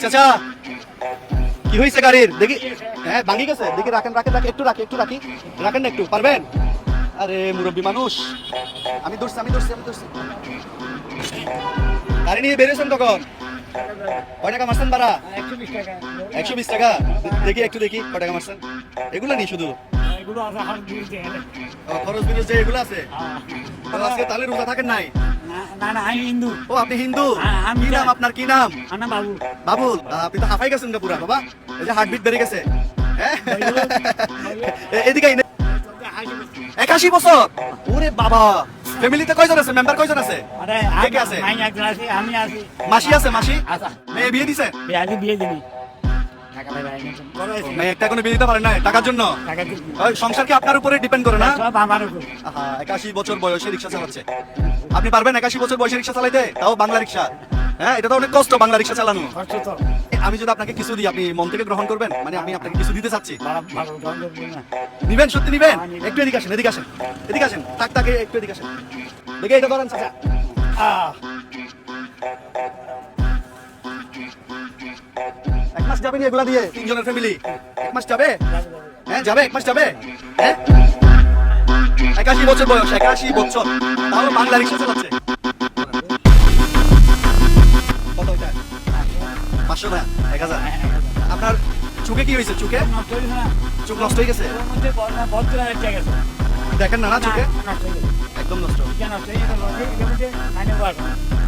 চাচা কি হয়েছে গাড়ির দেখি? হ্যাঁ ভাঙি গেছে দেখি, রাখেন রাখেন রাখেন, একটু রাখি একটু রাখি, রাখেন না একটু, পারবেন? আরে মুরব্বী মানুষ, আমি ধরছি আমি ধরছি আমি ধরছি। গাড়ি নিয়ে বেরিয়েছেন কখন? কয় টাকা মারছেন ভাড়া? 120 টাকা। দেখি একটু দেখি কয় টাকা মারছেন। এগুলো নেই শুধু খরচ বিরোজ যে এগুলো আছে। আজকে তাহলে রোজা থাকেন নাই? ও আপনি হিন্দু? কি নাম আপনার, কি নাম? বাবুল। আপনি তো হাফাই গেছেন পুরা বাবা, এই যে হার্টবিট বেড়ে গেছে। এদিকে 81 বছর। ওরে বাবা, ফ্যামিলিতে কয়জন আছে, মেম্বার কয়জন আছে? কে কে আছে? মাসি আছে? মাসি মেয়ে বিয়ে দিছে? মেয়ে একটা কোনো বিয়ে দিতে পারে না টাকার জন্য? সংসার কি আপনার উপরে ডিপেন্ড করে না? 81 বছর বয়সে রিক্সা চালাচ্ছে। আপনি পারবেন 81 বছর বয়সে রিক্সা চালাইতে, তাও বাংলা রিক্সা? হ্যাঁ, এটা তো অনেক কষ্ট বাংলা রিক্সা চালানো। আমি যদি আপনাকে কিছু দিই, আপনি মন থেকে গ্রহণ করবেন? মানে আমি আপনাকে কিছু দিতে চাচ্ছি, নিবেন? সত্যি নিবেন? একটু এদিকে আসেন, এদিকে আসেন, এদিকে আসেন, তাক তাকে একটু এদিকে আসেন। দেখে এটা ধরেন চাচা। এক মাস যাবে এগুলা দিয়ে, তিনজনের ফ্যামিলি? এক মাস যাবে? হ্যাঁ যাবে, এক মাস যাবে। হ্যাঁ 81 বছর বয়স, 81 বছর, তাও বাংলা রিক্সা চালাচ্ছে। কত এটা? 500 টাকা? 1000? আপনার চোখে কি হয়েছে? চোখে চোখ নষ্ট হয়ে গেছে? দেখেন না না চোখে? একদম নষ্ট।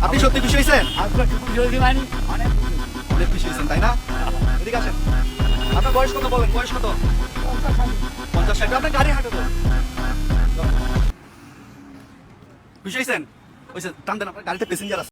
আপনি সত্যি খুশি হয়েছেন? অনেক খুশি হয়েছেন তাই না? এদিকে আসেন। আপনার বয়স কত বলেন, বয়স কত? 50-60। আপনার গাড়ি হাঁটে তো? খুশি হয়েছেন? টান দেন, আপনার গাড়িতে প্যাসেঞ্জার আছে।